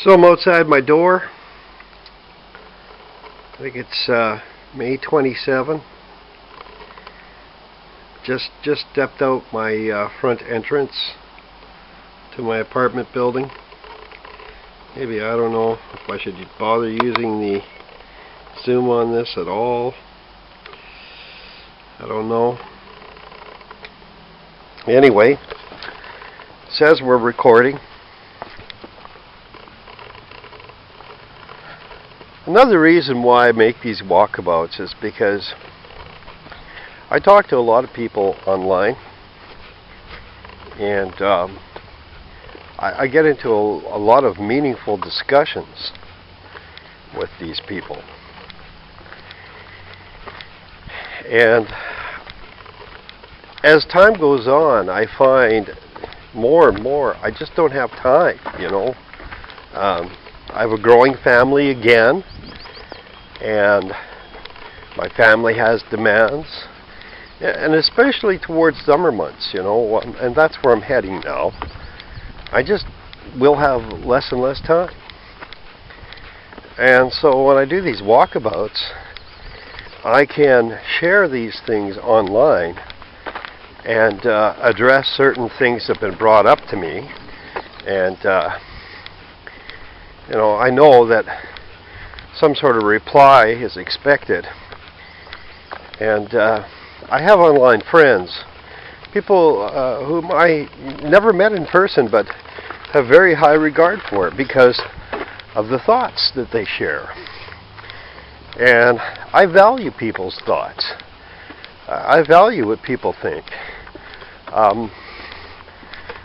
So I'm outside my door. I think it's May 27. Just stepped out my front entrance to my apartment building. Maybe, I don't know if I should bother using the zoom on this at all. I don't know. Anyway, it says we're recording. Another reason why I make these walkabouts is because I talk to a lot of people online, and I get into a lot of meaningful discussions with these people. And as time goes on, I find more and more I just don't have time, you know. I have a growing family again, and my family has demands, and especially towards summer months, you know, and that's where I'm heading now. I just will have less and less time. And so when I do these walkabouts, I can share these things online and address certain things that have been brought up to me. And you know, I know that some sort of reply is expected. And I have online friends, people whom I never met in person, but have very high regard for it because of the thoughts that they share. And I value people's thoughts. I value what people think.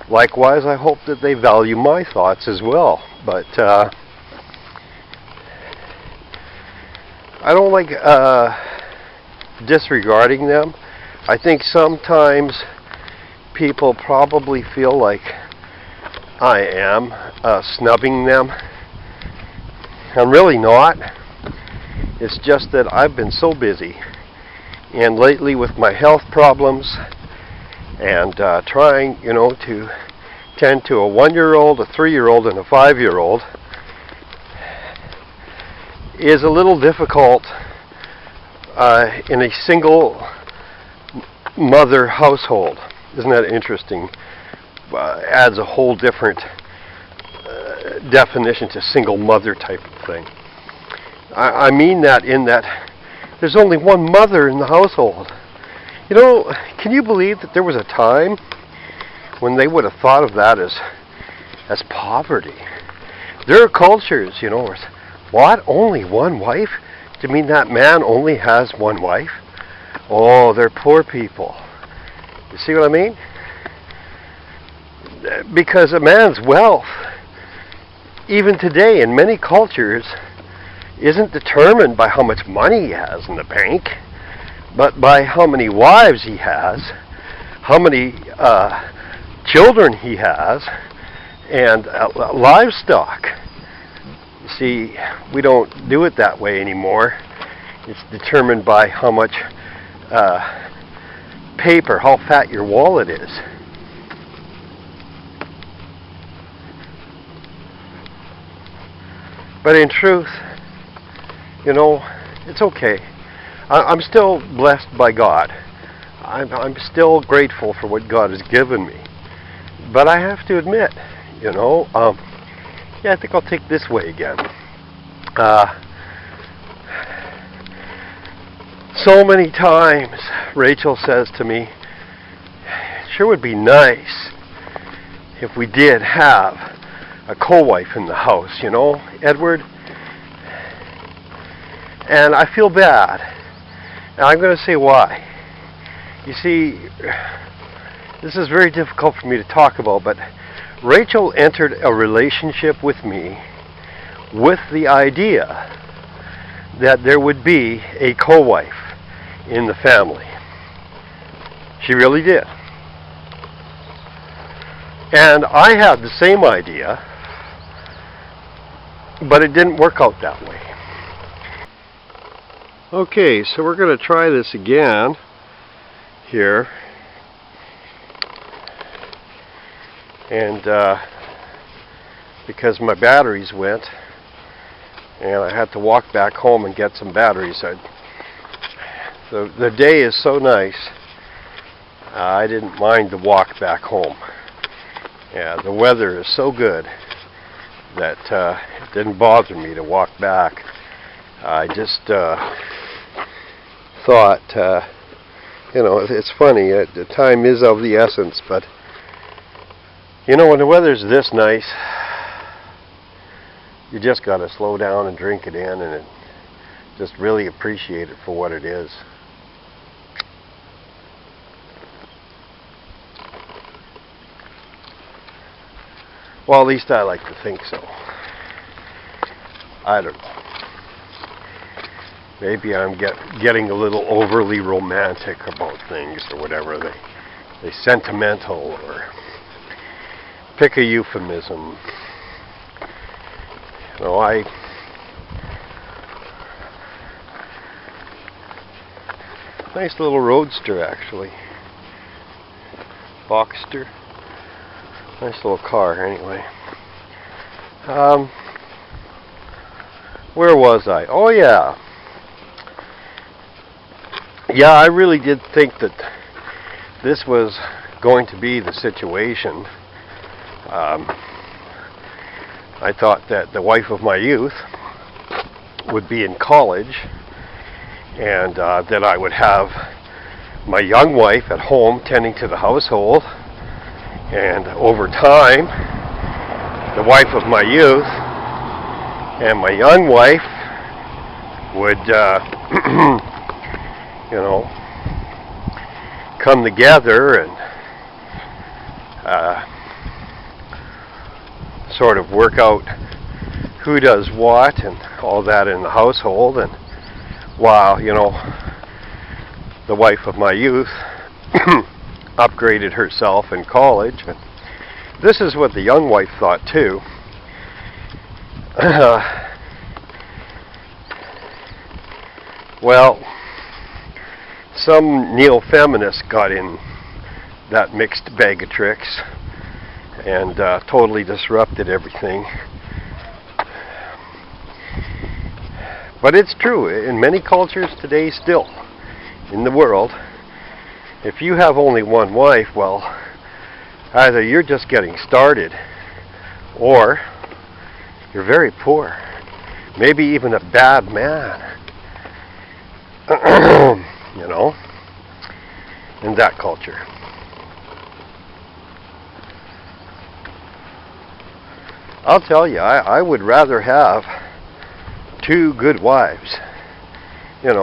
Likewise, I hope that they value my thoughts as well. But I don't like disregarding them. I think sometimes people probably feel like I am snubbing them. I'm really not. It's just that I've been so busy, and lately with my health problems and trying, you know, to tend to a 1-year-old, a 3-year-old, and a 5-year-old is a little difficult in a single mother household. Isn't that interesting? Adds a whole different definition to single mother type of thing. I mean that in that there's only one mother in the household. You know, can you believe that there was a time when they would have thought of that as poverty? There are cultures, you know, where what? Only one wife? Do you mean that man only has one wife? Oh, they're poor people. You see what I mean? Because a man's wealth, even today in many cultures, isn't determined by how much money he has in the bank, but by how many wives he has, how many children he has, and livestock. You see, we don't do it that way anymore. It's determined by how much paper, how fat your wallet is. But in truth, you know, it's okay. I'm still blessed by God. I'm still grateful for what God has given me. But I have to admit, you know, yeah, I think I'll take this way again. So many times Rachel says to me, it sure would be nice if we did have a co-wife in the house, you know, Edward. And I feel bad. And I'm going to say why. You see, this is very difficult for me to talk about, but Rachel entered a relationship with me with the idea that there would be a co-wife in the family. She really did. And I had the same idea, but it didn't work out that way. Okay, so we're going to try this again here. And because my batteries went, and I had to walk back home and get some batteries. The day is so nice, I didn't mind the walk back home. Yeah, the weather is so good that it didn't bother me to walk back. I just thought, it's funny, the time is of the essence, but when the weather's this nice, you just got to slow down and drink it in and just really appreciate it for what it is. Well, at least I like to think so. I don't know. Maybe I'm getting a little overly romantic about things or whatever. They sentimental, or pick a euphemism. Nice little roadster, actually. Boxster. Nice little car, anyway. Where was I? Oh, yeah. Yeah, I really did think that this was going to be the situation. I thought that the wife of my youth would be in college, and that I would have my young wife at home tending to the household, and over time, the wife of my youth and my young wife would, come together and sort of work out who does what and all that in the household. And while, the wife of my youth upgraded herself in college, and this is what the young wife thought too. Well, some neo-feminists got in that mixed bag of tricks and totally disrupted everything. But it's true, in many cultures today still, in the world, if you have only one wife, well, either you're just getting started, or you're very poor, maybe even a bad man, in that culture. I'll tell you, I would rather have 2 good wives, than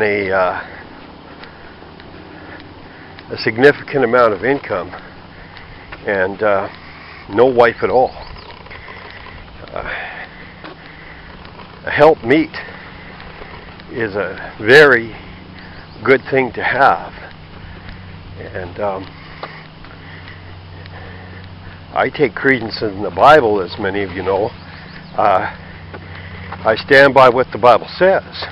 a significant amount of income and no wife at all. A helpmeet is a very good thing to have, and I take credence in the Bible, as many of you know. I stand by what the Bible says.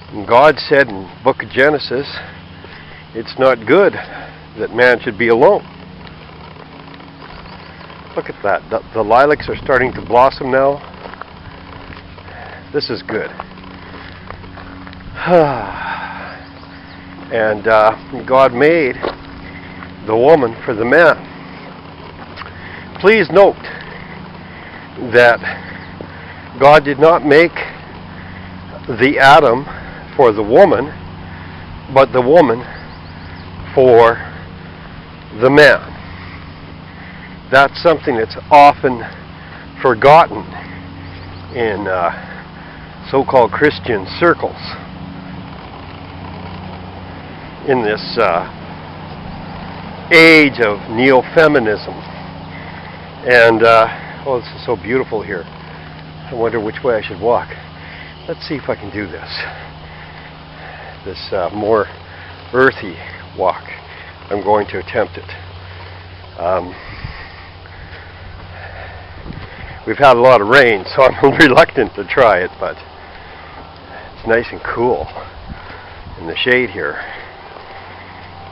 And God said in the book of Genesis, it's not good that man should be alone. Look at that. The lilacs are starting to blossom now. This is good. And God made the woman for the man. Please note that God did not make the Adam for the woman, but the woman for the man. That's something that's often forgotten in so-called Christian circles in this age of neo-feminism. And oh, this is so beautiful here. I wonder which way I should walk. Let's see if I can do this more earthy walk. I'm going to attempt it. We've had a lot of rain, so I'm reluctant to try it, but it's nice and cool in the shade here.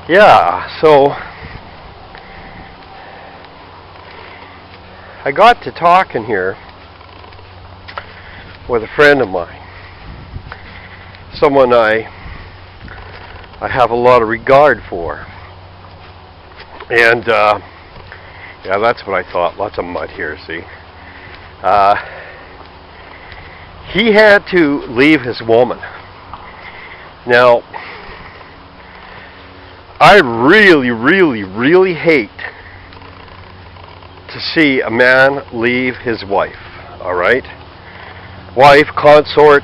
Yeah, so I got to talking here with a friend of mine, someone I have a lot of regard for. And yeah, that's what I thought. Lots of mud here, see. He had to leave his woman. Now, I really, really, really hate to see a man leave his wife, all right? Wife, consort,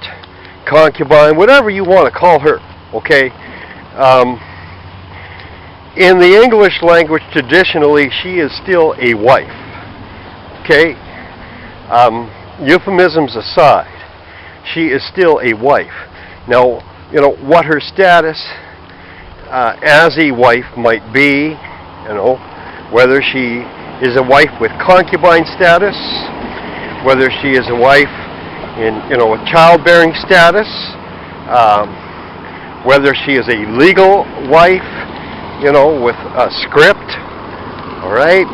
concubine, whatever you want to call her, okay? In the English language, traditionally, she is still a wife, okay? Euphemisms aside, she is still a wife. Now, you know, what her status as a wife might be, you know, whether she is a wife with concubine status, whether she is a wife in, you know, a childbearing status, whether she is a legal wife, you know, with a script, all right,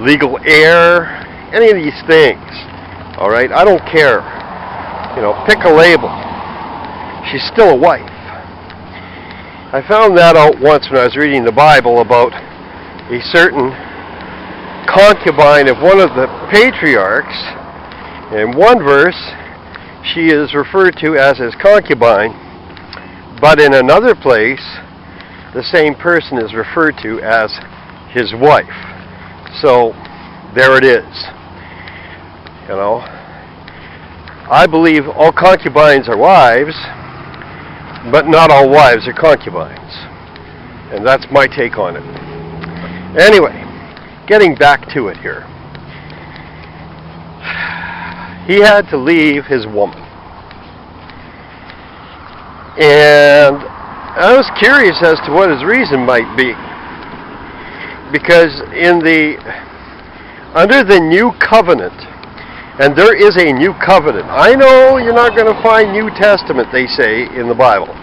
legal heir, any of these things, all right, I don't care, you know, pick a label. She's still a wife. I found that out once when I was reading the Bible about a certain concubine of one of the patriarchs. In one verse, she is referred to as his concubine, but in another place, the same person is referred to as his wife. So, there it is. You know, I believe all concubines are wives, but not all wives are concubines. And that's my take on it. Anyway, getting back to it here. He had to leave his woman. And I was curious as to what his reason might be. Because under the new covenant, and there is a new covenant. I know you're not going to find New Testament, they say, in the Bible.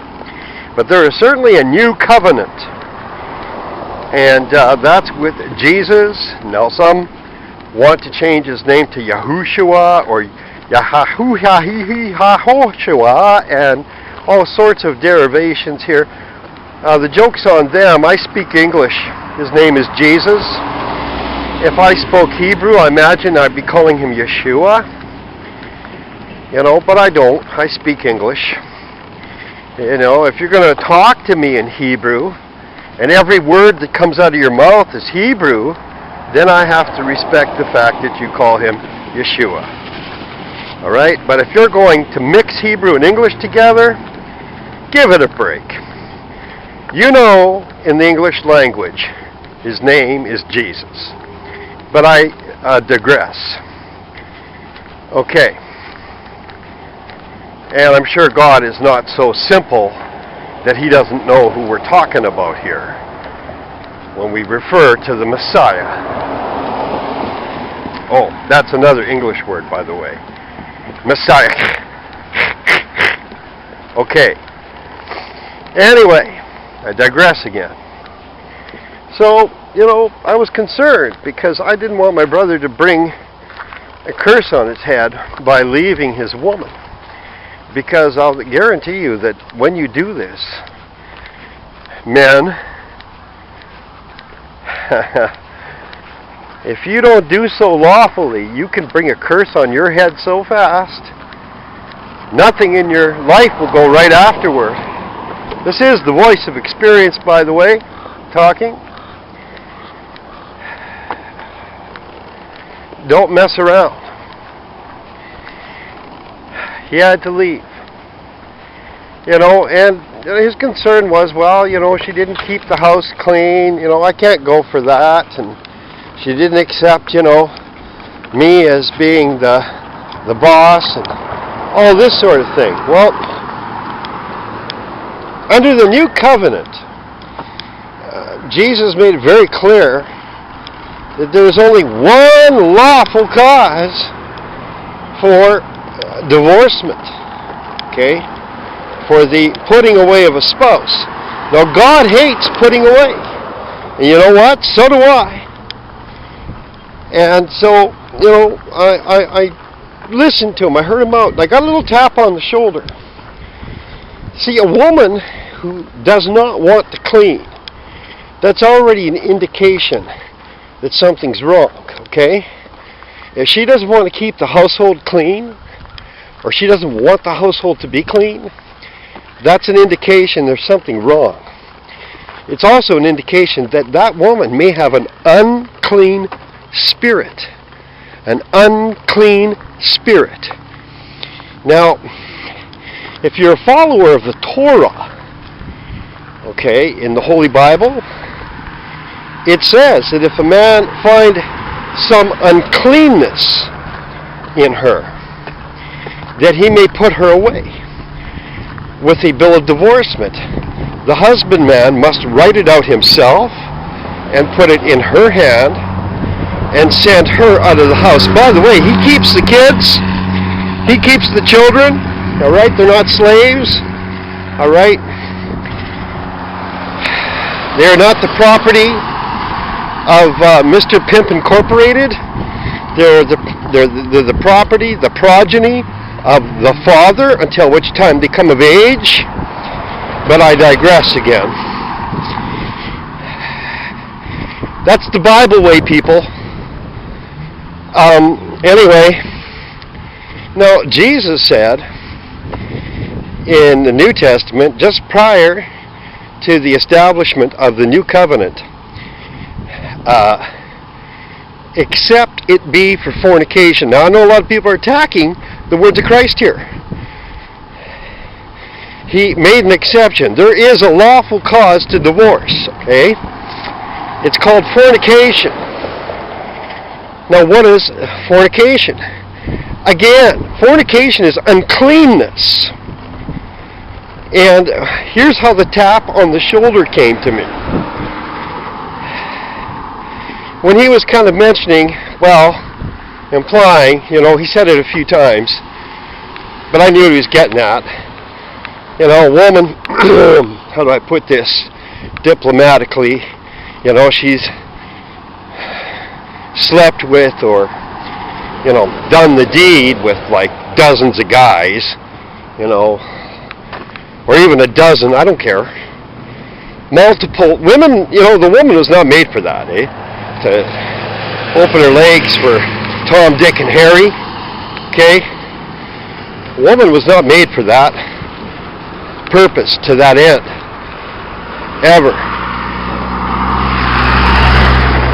But there is certainly a new covenant. And that's with Jesus. Now some want to change his name to Yahushua or Yahushua and all sorts of derivations here. The joke's on them. I speak English. His name is Jesus. If I spoke Hebrew, I imagine I'd be calling him Yeshua. You know, but I don't. I speak English. You know, if you're going to talk to me in Hebrew, and every word that comes out of your mouth is Hebrew, then I have to respect the fact that you call him Yeshua. All right? But if you're going to mix Hebrew and English together, give it a break. You know, in the English language, his name is Jesus. But I digress. Okay. And I'm sure God is not so simple that he doesn't know who we're talking about here when we refer to the Messiah. Oh, that's another English word, by the way. Messiah. Okay. Anyway, I digress again. So, you know, I was concerned because I didn't want my brother to bring a curse on his head by leaving his woman. Because I'll guarantee you that when you do this, men, if you don't do so lawfully, you can bring a curse on your head so fast, nothing in your life will go right afterward. This is the voice of experience, by the way, talking. Don't mess around. He had to leave. You know, and his concern was, well, you know, she didn't keep the house clean. You know, I can't go for that. And she didn't accept, you know, me as being the boss and all this sort of thing. Well, under the new covenant, Jesus made it very clear that there was only one lawful cause for divorcement, okay, for the putting away of a spouse. Now, God hates putting away. And you know what? So do I. And so, I listened to him. I heard him out. I got a little tap on the shoulder. See, a woman who does not want to clean, that's already an indication that something's wrong, okay? If she doesn't want to keep the household clean, or she doesn't want the household to be clean, that's an indication there's something wrong. It's also an indication that that woman may have an unclean spirit. An unclean spirit. Now, if you're a follower of the Torah, okay, in the Holy Bible, it says that if a man find some uncleanness in her, that he may put her away with a bill of divorcement. The husbandman must write it out himself and put it in her hand and send her out of the house. By the way, he keeps the kids, he keeps the children, all right? They're not slaves, all right? They're not the property of Mr. Pimp Incorporated. They're the property, the progeny of the father, until which time they come of age. But I digress again. That's the Bible way, people. Anyway, now Jesus said in the New Testament, just prior to the establishment of the new covenant, except it be for fornication. Now I know a lot of people are attacking the words of Christ here. He made an exception. There is a lawful cause to divorce, okay? It's called fornication. Now what is fornication? Again, fornication is uncleanness. And here's how the tap on the shoulder came to me. When he was kind of mentioning, well, implying, he said it a few times, but I knew what he was getting at. A woman, how do I put this diplomatically, she's slept with or, done the deed with like dozens of guys, or even a dozen, I don't care. Multiple women, the woman was not made for that, to open her legs for Tom, Dick, and Harry, okay? A woman was not made for that purpose, to that end, ever.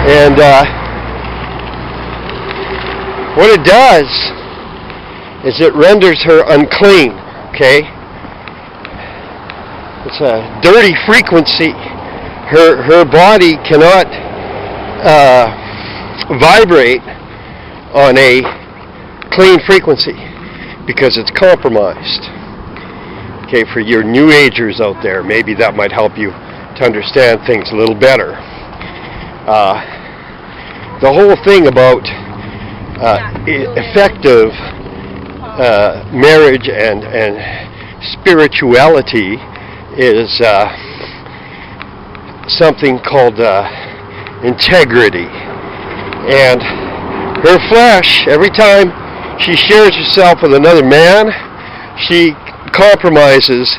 And what it does is it renders her unclean, okay? It's a dirty frequency. Her body cannot vibrate on a clean frequency because it's compromised. Okay, for your New Agers out there, maybe that might help you to understand things a little better. The whole thing about effective marriage and spirituality is something called integrity. And her flesh, every time she shares herself with another man, she compromises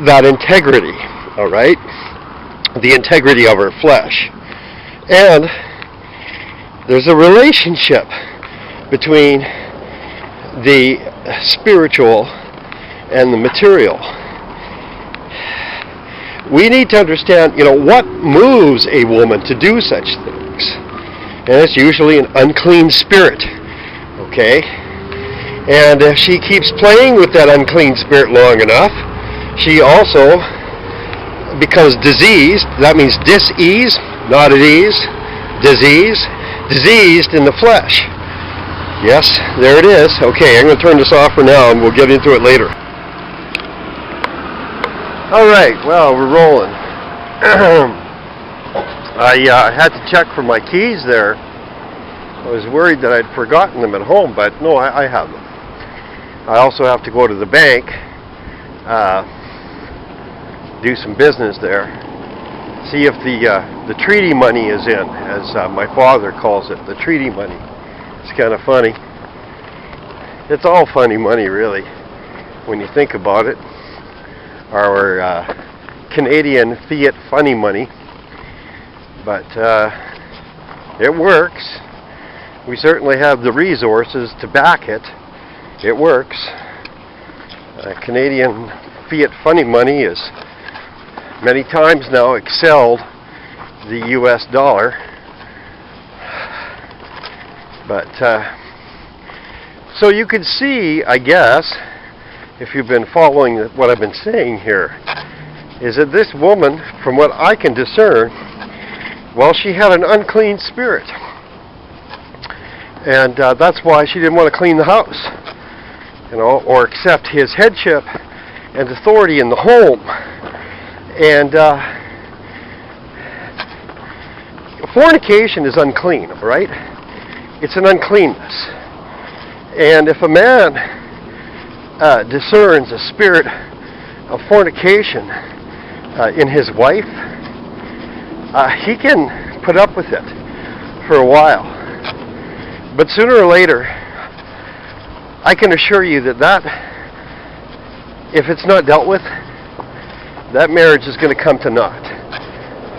that integrity, all right? The integrity of her flesh. And there's a relationship between the spiritual and the material. We need to understand, what moves a woman to do such things. And it's usually an unclean spirit, okay? And if she keeps playing with that unclean spirit long enough, she also becomes diseased. That means dis-ease, not at ease, diseased in the flesh. Yes, there it is. Okay, I'm going to turn this off for now and we'll get into it later. Alright, well, we're rolling. I had to check for my keys there. I was worried that I'd forgotten them at home, but no, I have them. I also have to go to the bank, do some business there. See if the treaty money is in, as my father calls it, the treaty money. It's kind of funny. It's all funny money, really, when you think about it. Our Canadian fiat funny money. But it works. We certainly have the resources to back it. It works. Canadian fiat funny money is many times now excelled the US dollar. But so you could see, I guess, if you've been following what I've been saying here, is that this woman, from what I can discern, well, she had an unclean spirit. And that's why she didn't want to clean the house, or accept his headship and authority in the home. And fornication is unclean, right? It's an uncleanness. And if a man discerns a spirit of fornication in his wife, he can put up with it for a while. But sooner or later, I can assure you that if it's not dealt with, that marriage is going to come to naught.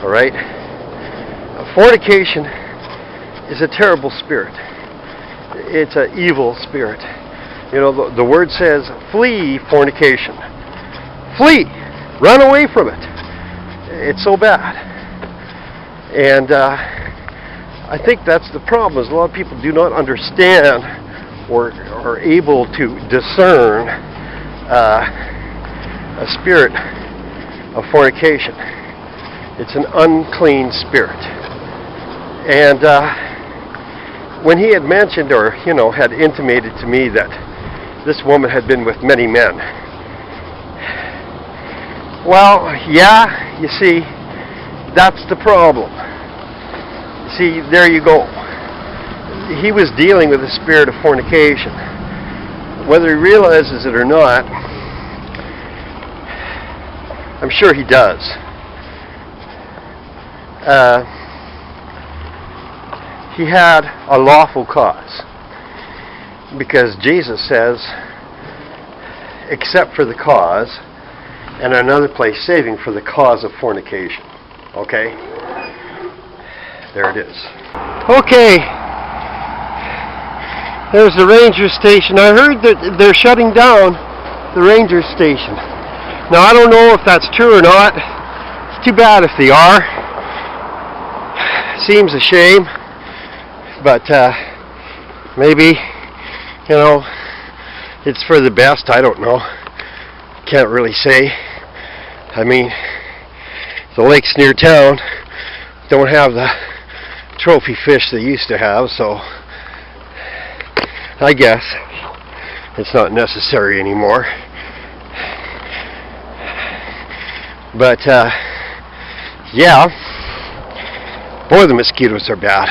All right? Fornication is a terrible spirit. It's an evil spirit. The word says, flee fornication. Flee! Run away from it. It's so bad. And I think that's the problem, is a lot of people do not understand or are able to discern a spirit of fornication. It's an unclean spirit. And when he had mentioned, or had intimated to me that this woman had been with many men, well, yeah, you see, that's the problem. See, there you go. He was dealing with the spirit of fornication. Whether he realizes it or not, I'm sure he does. He had a lawful cause. Because Jesus says, except for the cause, and another place, saving for the cause of fornication. Okay? There it is. Okay. There's the ranger station. I heard that they're shutting down the ranger station. Now, I don't know if that's true or not. It's too bad if they are. Seems a shame. But maybe, it's for the best. I don't know. Can't really say. I mean, the lakes near town don't have the trophy fish they used to have, so I guess it's not necessary anymore. But yeah, boy, the mosquitoes are bad.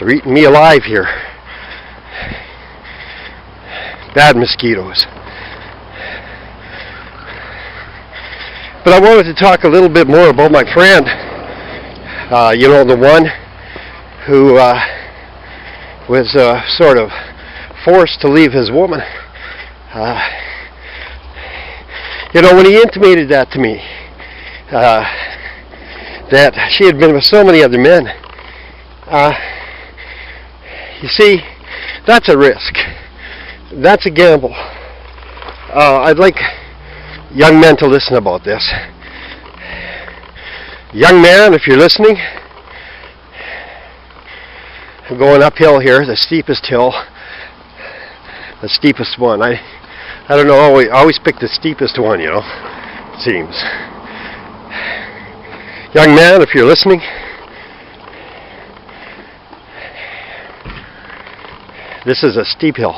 They're eating me alive here. Bad mosquitoes. But I wanted to talk a little bit more about my friend. The one who was sort of forced to leave his woman. When he intimated that to me, that she had been with so many other men, you see, that's a risk. That's a gamble. I'd like young men to listen about this. Young man, if you're listening, I'm going uphill here, the steepest hill, the steepest one. I don't know, I always pick the steepest one, it seems. Young man, if you're listening, this is a steep hill.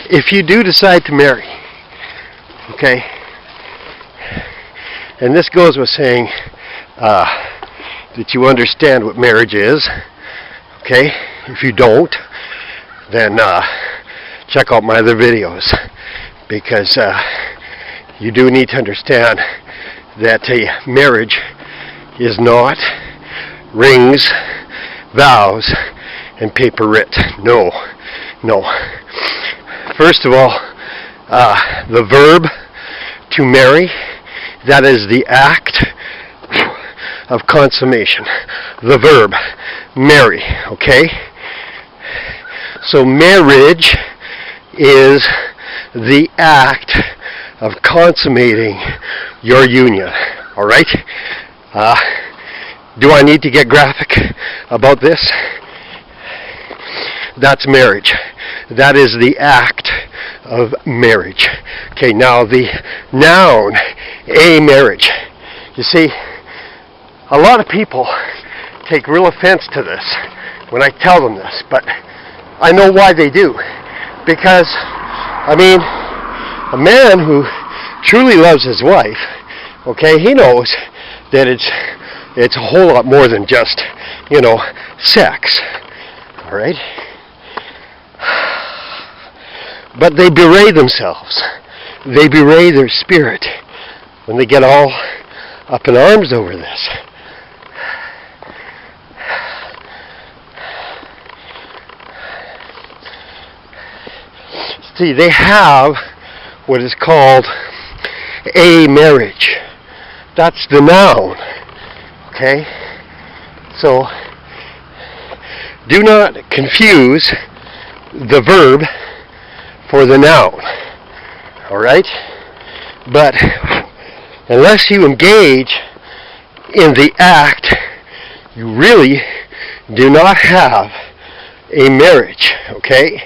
If you do decide to marry, okay, and this goes with saying that you understand what marriage is, okay? If you don't, then check out my other videos. because you do need to understand that a marriage is not rings, vows, and paper writ. No. First of all, the verb to marry, that is the act of consummation. The verb, marry, okay? So marriage is the act of consummating your union, all right? Do I need to get graphic about this? That's marriage. That is the act of marriage. Okay, now the noun, a marriage. You see, a lot of people take real offense to this when I tell them this, but I know why they do. Because, I mean, a man who truly loves his wife, okay, he knows that it's a whole lot more than just, sex. All right? But they berate themselves. They berate their spirit when they get all up in arms over this. See, they have what is called a marriage. That's the noun. Okay? So, do not confuse the verb for the noun. Alright? But unless you engage in the act, you really do not have a marriage. Okay?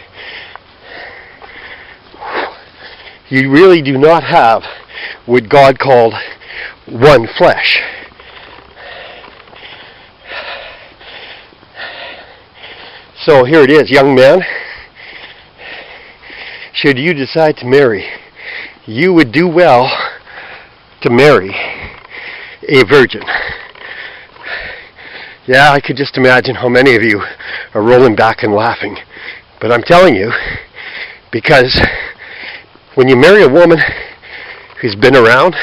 You really do not have what God called one flesh. So here it is, young man. Should you decide to marry, you would do well to marry a virgin. Yeah, I could just imagine how many of you are rolling back and laughing. But I'm telling you, because when you marry a woman who's been around,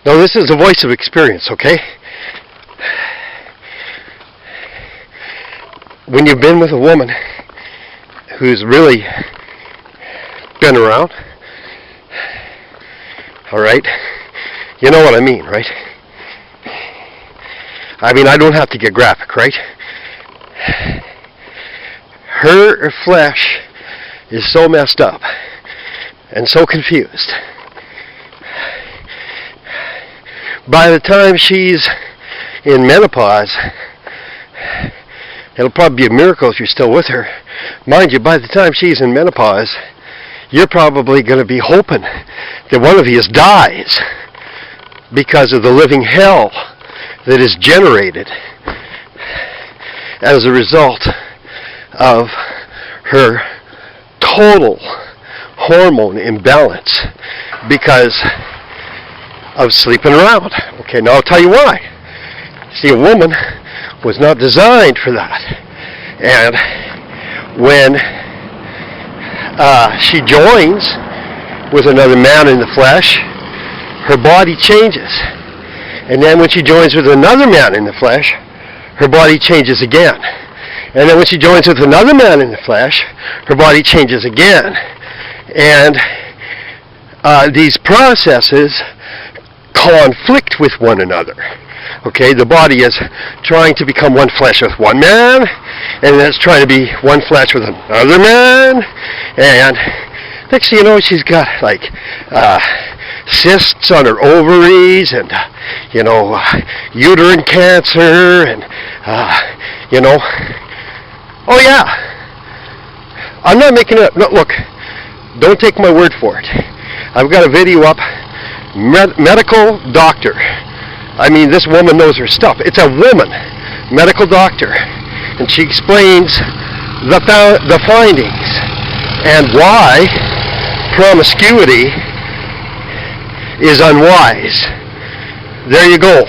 now this is the voice of experience, okay? When you've been with a woman who's really been around, all right, you know what I mean, right? I mean, I don't have to get graphic, right? Her flesh is so messed up and so confused. By the time she's in menopause, it'll probably be a miracle if you're still with her. Mind you, by the time she's in menopause, you're probably going to be hoping that one of you dies because of the living hell that is generated as a result of her total hormone imbalance because of sleeping around. Okay, now I'll tell you why. See, a woman was not designed for that. And when she joins with another man in the flesh, her body changes. And then when she joins with another man in the flesh, her body changes again. And then when she joins with another man in the flesh, her body changes again. And these processes conflict with one another. Okay, the body is trying to become one flesh with one man, and then it's trying to be one flesh with another man, and next thing you know, she's got like cysts on her ovaries, and uterine cancer, and oh yeah, I'm not making it up. No, look, don't take my word for it. I've got a video up, medical doctor. I mean, this woman knows her stuff. It's a woman, medical doctor, and she explains the findings and why promiscuity is unwise. There you go.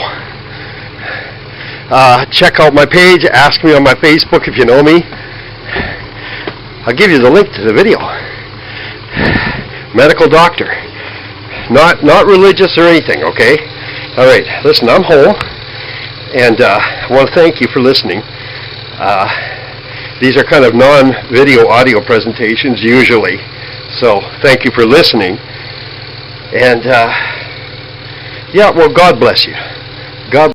Check out my page. Ask me on my Facebook if you know me. I'll give you the link to the video. Medical doctor. Not religious or anything, okay? Alright, listen, I'm whole, and I want to thank you for listening. These are kind of non-video audio presentations usually, so thank you for listening. And yeah, well, God bless you.